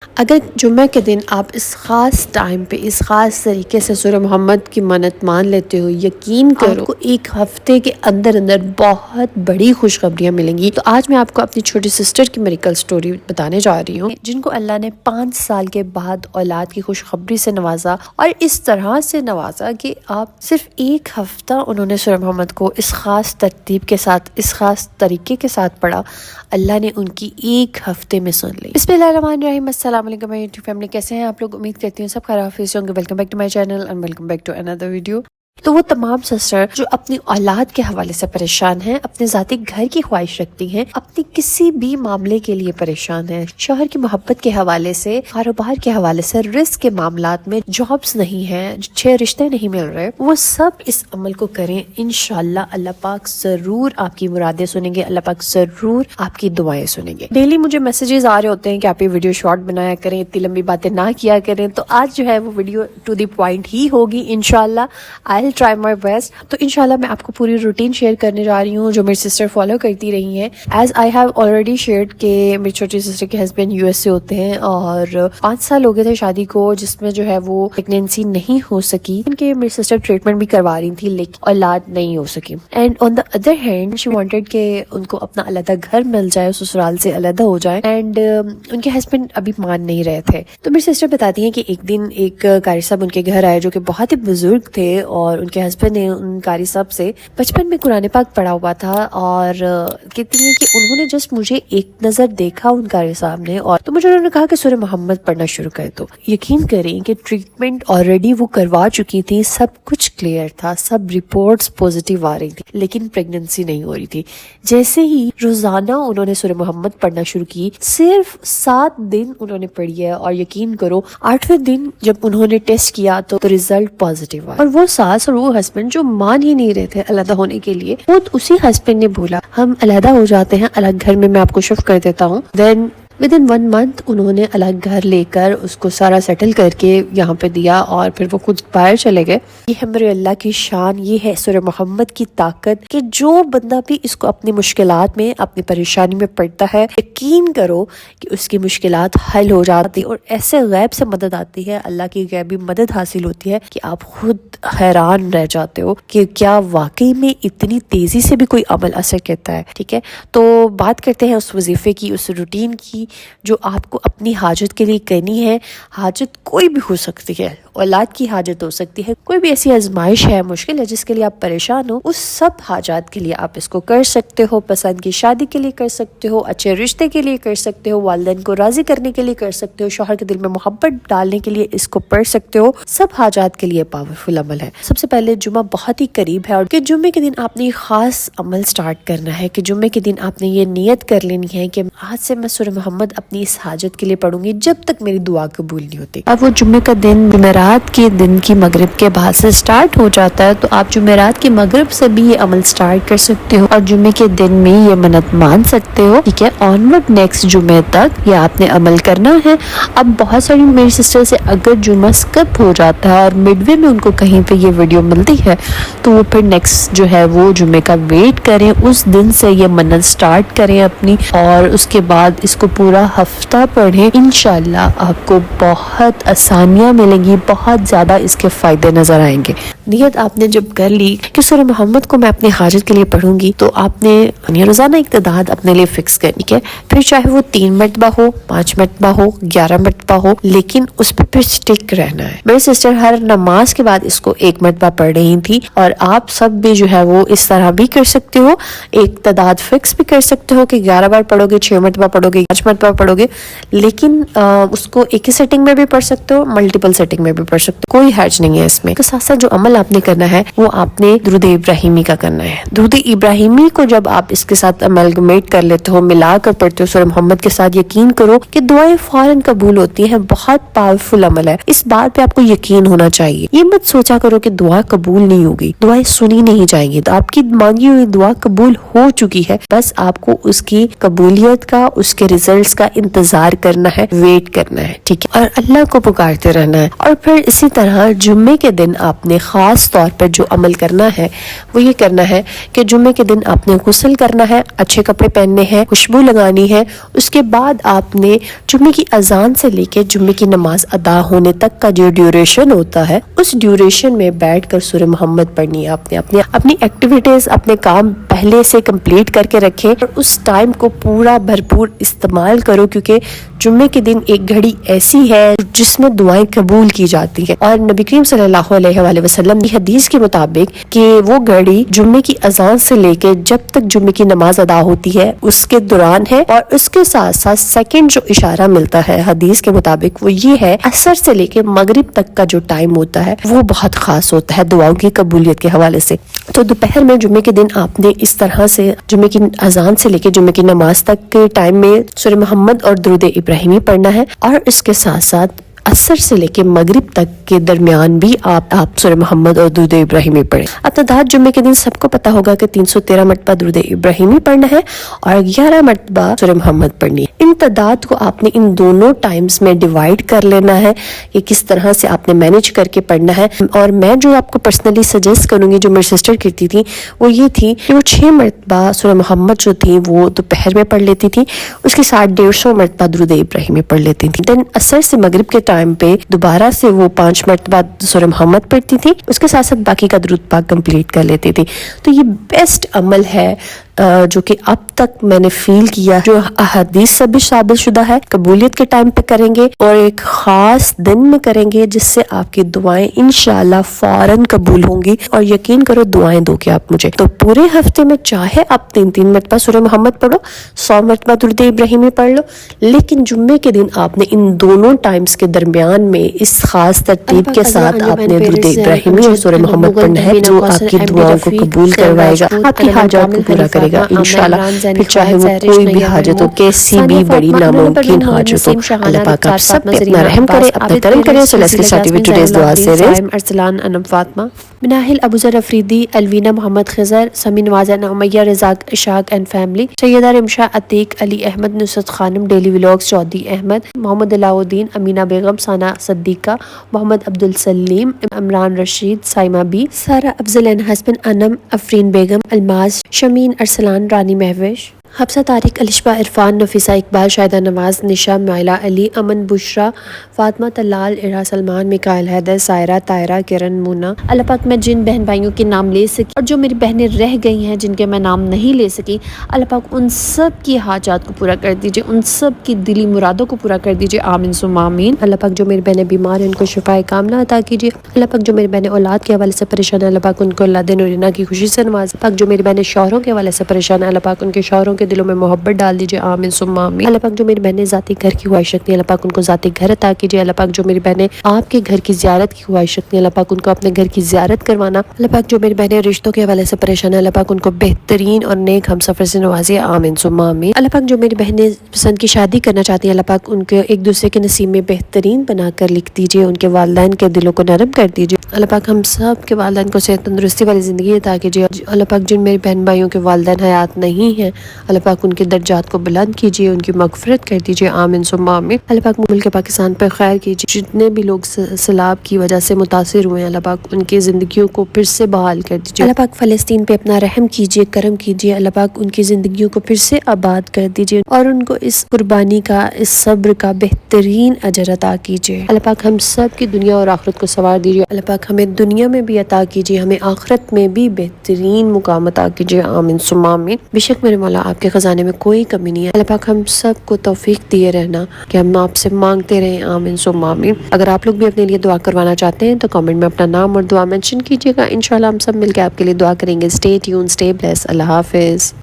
اگر جمعہ کے دن آپ اس خاص ٹائم پہ اس خاص طریقے سے سورہ محمد کی منت مان لیتے ہو، یقین کرو آپ کو ایک ہفتے کے اندر بہت بڑی خوشخبریاں ملیں گی۔ تو آج میں آپ کو اپنی چھوٹی سسٹر کی میریکل سٹوری بتانے جا رہی ہوں، جن کو اللہ نے 5 سال کے بعد اولاد کی خوشخبری سے نوازا، اور اس طرح سے نوازا کہ آپ صرف ایک ہفتہ انہوں نے سورہ محمد کو اس خاص ترتیب کے ساتھ، اس خاص طریقے کے ساتھ پڑھا، اللہ نے ان کی ایک ہفتے میں سن لی۔ بسم اللہ الرحمن الرحیم۔ السلام علیکم میری یوٹیوب فیملی، کیسے ہیں آپ لوگ؟ امید کرتی ہوں سب خیر حافظ ہوں گے۔ Welcome back to my channel and welcome back to اندر ویڈیو۔ تو وہ تمام سسٹر جو اپنی اولاد کے حوالے سے پریشان ہیں، اپنے ذاتی گھر کی خواہش رکھتی ہیں، اپنی کسی بھی معاملے کے لیے پریشان ہیں، شوہر کی محبت کے حوالے سے، کاروبار کے حوالے سے، رزق کے معاملات میں، جابز نہیں ہیں، اچھے رشتے نہیں مل رہے، وہ سب اس عمل کو کریں۔ انشاءاللہ اللہ پاک ضرور آپ کی مرادیں سنیں گے، اللہ پاک ضرور آپ کی دعائیں سنیں گے۔ ڈیلی مجھے میسیجز آ رہے ہوتے ہیں کہ آپ یہ ویڈیو شارٹ بنایا کریں، اتنی لمبی باتیں نہ کیا کریں، تو آج جو ہے وہ ویڈیو ٹو دی پوائنٹ ہی ہوگی انشاءاللہ۔ آئی ول ٹرائی مائی بیسٹ۔ تو انشاءاللہ میں آپ کو پوری روٹین شیئر کرنے جا رہی ہوں جو میری سسٹر فالو کرتی رہی ہیں۔ As I have already shared کہ میری چھوٹی سسٹر کے ہسبینڈ US سے ہوتے ہیں، اور 5 سال ہو گئے تھے شادی کو، جس میں جو ہے وہ پریگنینسی نہیں ہو سکی، ان کے میری سسٹر ٹریٹمنٹ بھی کروا رہی تھی لیکن اولاد نہیں ہو سکی۔ And on the other hand she wanted کہ ان کو اپنا علیحدہ گھر مل جائے، سسرال سے علیحدہ ہو جائے، اینڈ ان کے ہسبینڈ ابھی مان نہیں رہے تھے۔ تو میری سسٹر بتاتی ہیں کہ ایک دن ایک قاری صاحب ان کے گھر آئے جو کہ بہت ہی بزرگ تھے، اور ان کے ہسبینڈ نے ان قاری صاحب سے بچپن میں قرآن پاک پڑھا ہوا تھا، اور کہتی ہیں کہ انہوں نے جسٹ مجھے ایک نظر دیکھا ان قاری صاحب نے، اور تو مجھے انہوں نے کہا کہ سورہ محمد پڑھنا شروع کر دو۔ یقین کریں کہ ٹریٹمنٹ آلریڈی وہ کروا چکی تھی، سب کچھ کلیئر تھا، سب رپورٹس پوزیٹیو آ رہی تھی، لیکن پریگننسی نہیں ہو رہی تھی۔ جیسے ہی روزانہ انہوں نے سورہ محمد پڑھنا شروع کی، صرف 7 دن انہوں نے پڑھی ہے، اور یقین کرو 8ویں دن جب انہوں نے ٹیسٹ کیا تو رزلٹ پوزیٹیو آیا۔ اور وہ ساس اور وہ ہسبینڈ جو مان ہی نہیں رہے تھے علیحدہ ہونے کے لیے، خود اسی ہسبینڈ نے بولا ہم علیحدہ ہو جاتے ہیں، الگ گھر میں آپ کو شفٹ کر دیتا ہوں۔ دین ودن 1 month انہوں نے الگ گھر لے کر اس کو سارا سیٹل کر کے یہاں پہ دیا، اور پھر وہ خود باہر چلے گئے۔ یہ ہے میرے اللہ کی شان، یہ ہے سورہ محمد کی طاقت کہ جو بندہ بھی اس کو اپنی مشکلات میں، اپنی پریشانی میں پڑتا ہے، یقین کرو کہ اس کی مشکلات حل ہو جاتی، اور ایسے غیب سے مدد آتی ہے، اللہ کی غیبی مدد حاصل ہوتی ہے کہ آپ خود حیران رہ جاتے ہو کہ کیا واقعی میں اتنی تیزی سے بھی کوئی عمل اثر کرتا ہے۔ ٹھیک ہے، تو بات کرتے ہیں اس وظیفے کی، اس روٹین کی جو آپ کو اپنی حاجت کے لیے کرنی ہے۔ حاجت کوئی بھی ہو سکتی ہے، اولاد کی حاجت ہو سکتی ہے، کوئی بھی ایسی آزمائش ہے، مشکل ہے جس کے لیے آپ پریشان ہو، اس سب حاجات کے لیے آپ اس کو کر سکتے ہو۔ پسند کی شادی کے لیے کر سکتے ہو، اچھے رشتے کے لیے کر سکتے ہو، والدین کو راضی کرنے کے لیے کر سکتے ہو، شوہر کے دل میں محبت ڈالنے کے لیے اس کو پڑھ سکتے ہو۔ سب حاجات کے لیے پاورفل عمل ہے۔ سب سے پہلے جمعہ بہت ہی قریب ہے، اور کہ جمعے کے دن آپ نے خاص عمل سٹارٹ کرنا ہے، کہ جمعے کے دن آپ نے یہ نیت کر لینی ہے کہ آج سے میں سورہ محمد اپنی اس حاجت کے لیے پڑھوں گی جب تک میری دعا قبول نہیں ہوتی۔ اب وہ جمعے کا دن جمعرات کے دن کی مغرب کے بعد سے سٹارٹ ہو جاتا ہے، تو آپ جمعرات کی مغرب سے بھی یہ عمل سٹارٹ کر سکتے ہو، اور جمعے کے دن میں یہ منت مان سکتے ہو۔ ٹھیک ہے، آنورڈ نیکسٹ جمعے تک یہ آپ نے عمل کرنا ہے۔ اب بہت ساری میری سسٹر سے اگر جمعہ سکپ ہو جاتا ہے اور مڈ وے میں ان کو کہیں پہ یہ ویڈیو ملتی ہے، تو وہ پھر نیکسٹ جو ہے وہ جمعے کا ویٹ کریں، اس دن سے یہ منت سٹارٹ کریں اپنی، اور اس کے بعد اس کو پورا ہفتہ پڑھیں۔ انشاءاللہ آپ کو بہت آسانیاں ملیں گی، بہت زیادہ اس کے فائدے نظر آئیں گے۔ نیت آپ نے جب کر لی کہ سورہ محمد کو میں اپنی حاجت کے لیے پڑھوں گی، تو آپ نے روزانہ ایک تعداد اپنے لیے فکس کرنی ہے، پھر چاہے وہ 3 مرتبہ ہو، 5 مرتبہ ہو، 11 مرتبہ ہو، لیکن اس پہ پھر سٹک رہنا ہے۔ میری سسٹر ہر نماز کے بعد اس کو 1 مرتبہ پڑھ رہی تھی، اور آپ سب بھی جو ہے وہ اس طرح بھی کر سکتے ہو، ایک تعداد فکس بھی کر سکتے ہو کہ 11 بار پڑھو گے، 6 مرتبہ پڑھو گے، 5 مرتبہ پڑھو گے، لیکن اس کو ایک ہی سیٹنگ میں بھی پڑھ سکتے ہو، ملٹیپل سیٹنگ میں بھی پڑھ سکتے ہو، کوئی حرج نہیں ہے اس میں۔ تو ساتھ ساتھ جو عمل آپ نے کرنا ہے وہ آپ نے درود ابراہیمی کا کرنا ہے۔ درود ابراہیمی کو جب آپ اس کے ساتھ املگمیٹ کر لیتے ہو، ملا کر پڑھتے ہو سورہ محمد کے ساتھ، یقین کرو کہ دعائیں فوراً قبول ہوتی ہیں۔ بہت پاورفل عمل ہے، اس بات پہ آپ کو یقین ہونا چاہیے۔ یہ مت سوچا کرو کہ دعا قبول نہیں ہوگی، دعائیں سنی نہیں جائیں گی، تو آپ کی مانگی ہوئی دعا قبول ہو چکی ہے، بس آپ کو اس کی قبولیت کا، اس کے رزلٹ رزلٹس کا انتظار کرنا ہے، ویٹ کرنا ہے، ٹھیک ہے، اور اللہ کو پکارتے رہنا ہے۔ اور پھر اسی طرح جمعے کے دن آپ نے خاص طور پر جو عمل کرنا ہے وہ یہ کرنا ہے کہ جمعے کے دن آپ نے غسل کرنا ہے، اچھے کپڑے پہننے ہیں، خوشبو لگانی ہے۔ اس کے بعد آپ نے جمعے کی اذان سے لے کے جمعے کی نماز ادا ہونے تک کا جو ڈیوریشن ہوتا ہے اس ڈیوریشن میں بیٹھ کر سورہ محمد پڑھنی ہے۔ آپ نے اپنی ایکٹیویٹیز، اپنے کام پہلے سے کمپلیٹ کر کے رکھیں اور اس ٹائم کو پورا بھرپور استعمال کرو، کیونکہ جمعے کے دن ایک گھڑی ایسی ہے جس میں دعائیں قبول کی جاتی ہیں، اور نبی کریم صلی اللہ علیہ وآلہ وسلم کی حدیث کے مطابق کہ وہ گھڑی جمعے کی اذان سے لے کے جب تک جمعے کی نماز ادا ہوتی ہے اس کے دوران ہے، اور اس کے ساتھ ساتھ سیکنڈ جو اشارہ ملتا ہے حدیث کے مطابق وہ یہ ہے عصر سے لے کے مغرب تک کا جو ٹائم ہوتا ہے وہ بہت خاص ہوتا ہے دعاؤں کی قبولیت کے حوالے سے۔ تو دوپہر میں جمعے کے دن آپ نے اس طرح سے جمعے کی اذان سے لے کے جمعے کی نماز تک کے ٹائم میں سورہ محمد اور درود ابراہیمی پڑھنا ہے، اور اس کے ساتھ ساتھ عصر سے لے کے مغرب تک کے درمیان بھی آپ سورہ محمد اور درود ابراہیمی پڑھیں۔ اب تعداد جمعے کے دن سب کو پتا ہوگا کہ 313 مرتبہ درود ابراہیمی پڑھنا ہے اور 11 مرتبہ سورہ محمد پڑھنی ہے۔ ان تعداد کو آپ نے ان دونوں ٹائمز میں ڈیوائیڈ کر لینا ہے کہ کس طرح سے آپ نے مینیج کر کے پڑھنا ہے، اور میں جو آپ کو پرسنلی سجیسٹ کروں گی جو میری سسٹر کرتی تھی وہ یہ تھی کہ وہ 6 مرتبہ سورہ محمد جو تھی وہ دوپہر میں پڑھ لیتی تھی، اس کے ساتھ 150 مرتبہ درود ابراہیمی پڑھ لیتی تھی، دین عصر سے مغرب کے ٹائم پہ دوبارہ سے وہ 5 مرتبہ سورہ محمد پڑھتی تھی، اس کے ساتھ ساتھ باقی کا درود پاک کمپلیٹ کر لیتی تھی۔ تو یہ بیسٹ عمل ہے جو کہ اب تک میں نے فیل کیا، جو احادیث سے بھی ثابت شدہ ہے، قبولیت کے ٹائم پہ کریں گے اور ایک خاص دن میں کریں گے جس سے آپ کی دعائیں انشاءاللہ فوراً قبول ہوں گی، اور یقین کرو دعائیں دو گے آپ مجھے۔ تو پورے ہفتے میں چاہے آپ 3 مرتبہ سورہ محمد پڑھو، 100 مرتبہ درود ابراہیمی پڑھ لو، لیکن جمعے کے دن آپ نے ان دونوں ٹائمز کے درمیان میں اس خاص ترتیب کے ساتھ آپ نے درود ابراہیمی اور سورہ محمد پڑھنا ہے، جو آپ کی دعاؤں کو قبول کروائے گا، آپ کی حاجات کو پورا کرے گا انشاءاللہ، پھر چاہے وہ کوئی بھی حاجت ہو، کیسی بھی بڑی ناممکن حاجت ہو، اللہ پاک آپ سب پہ اپنا رحم کرے، اپنا کرم کرے۔ So let's get started with today's dua series. Arsalan Anam Fatima, Manahil Abu Zar Afridi, Alvina Muhammad Khizar, Sami Nawaz Umaya, Razzaq Ishaq and family, Syeda Rimsha Atiq, Ali Ahmed, Nusrat Khanum, daily vlogs, Chaudhry Ahmed, Muhammad Ala Uddin, Amina Begum, Sana Siddiqa, Muhammad Abdulsaleem, Imran Rashid, Saima Bi, Sara Afzal and husband Anam, Afreen Begum, Almas, Sharmeen Arsalan, رانی مہوش، حفصہ طارق، الشبہ عرفان، نفیسہ اقبال، شاہدہ نواز، نشا، مائلہ علی، امن، بشرا، فاطمہ طلال، ارا سلمان، میکائل حیدر، سائرہ، طاہرہ، کرن، مونا۔ اللہ پاک میں جن بہن بھائیوں کے نام لے سکی اور جو میری بہنیں رہ گئی ہیں جن کے میں نام نہیں لے سکی، اللہ پاک ان سب کی حاجات کو پورا کر دیجئے، ان سب کی دلی مرادوں کو پورا کر دیجئے، آمین ثم آمین۔ اللہ پاک جو میری بہنیں بیمار ہیں ان کو شفائے کاملہ عطا کیجئے۔ اللہ پاک جو میری بہنیں اولاد کے حوالے سے پریشان ہیں، اللہ پاک ان کو اولاد نورینہ کی خوشی سے نواز۔ اللہ پاک جو میری بہنیں شوہروں کے حوالے سے پریشان ہیں، اللہ پاک ان کے شوہروں کے دلوں میں محبت ڈال دیجئے، آمین ثم آمین۔ اللہ پاک جو میری بہنیں ذاتی گھر کی خواہش رکھتی ہیں، اللہ پاک ان کو ذاتی گھر عطا کیجئے۔ اللہ پاک جو میری بہنیں آپ کے گھر کی زیارت کی خواہش رکھتی ہیں، اللہ پاک ان کو اپنے گھر کی زیارت کروانا۔ اللہ پاک جو میری بہنیں رشتوں کے حوالے سے پریشان ہیں، اللہ پاک ان کو بہترین اور نیک ہم سفر سے نوازیے، آمین ثم آمین۔ اللہ پاک جو میری بہنیں پسند کی شادی کرنا چاہتی ہیں، اللہ پاک ان کے ایک دوسرے کے نصیب میں بہترین بنا کر لکھ دیجئے، ان کے والدین کے دلوں کو نرم کر دیجئے۔ اللہ پاک ہم سب کے والدین کو صحت تندرستی والی زندگی عطا کیجئے۔ اللہ پاک جن میری بہن بھائیوں کے والدین حیات نہیں ہیں، اللہ پاک ان کے درجات کو بلند کیجئے، ان کی مغفرت کر دیجئے، آمین ثم آمین۔ اللہ پاک ملک پاکستان پر خیر کیجئے، جتنے بھی لوگ سیلاب کی وجہ سے متاثر ہوئے ہیں، اللہ پاک ان کی زندگیوں کو پھر سے بحال کر دیجئے۔ اللہ پاک فلسطین پہ اپنا رحم کیجئے، کرم کیجئے، اللہ پاک ان کی زندگیوں کو پھر سے آباد کر دیجئے اور ان کو اس قربانی کا، اس صبر کا بہترین اجر عطا کیجئے۔ اللہ پاک ہم سب کی دنیا اور آخرت کو سنوار دیجئے۔ اللہ پاک ہمیں دنیا میں بھی عطا کیجئے، ہمیں آخرت میں بھی بہترین مقام عطا کیجئے، آمین ثم آمین۔ بے شک میرے مولا آپ کے خزانے میں کوئی کمی نہیں ہے۔ اللہ پاک ہم سب کو توفیق دیے رہنا کہ ہم آپ سے مانگتے رہیں، آمین ثم آمین۔ اگر آپ لوگ بھی اپنے لیے دعا کروانا چاہتے ہیں تو کامنٹ میں اپنا نام اور دعا مینشن کیجیے گا، انشاءاللہ ہم سب مل کے آپ کے لیے دعا کریں گے۔ اسٹے ٹیون، اسٹے بلیس، اللہ حافظ۔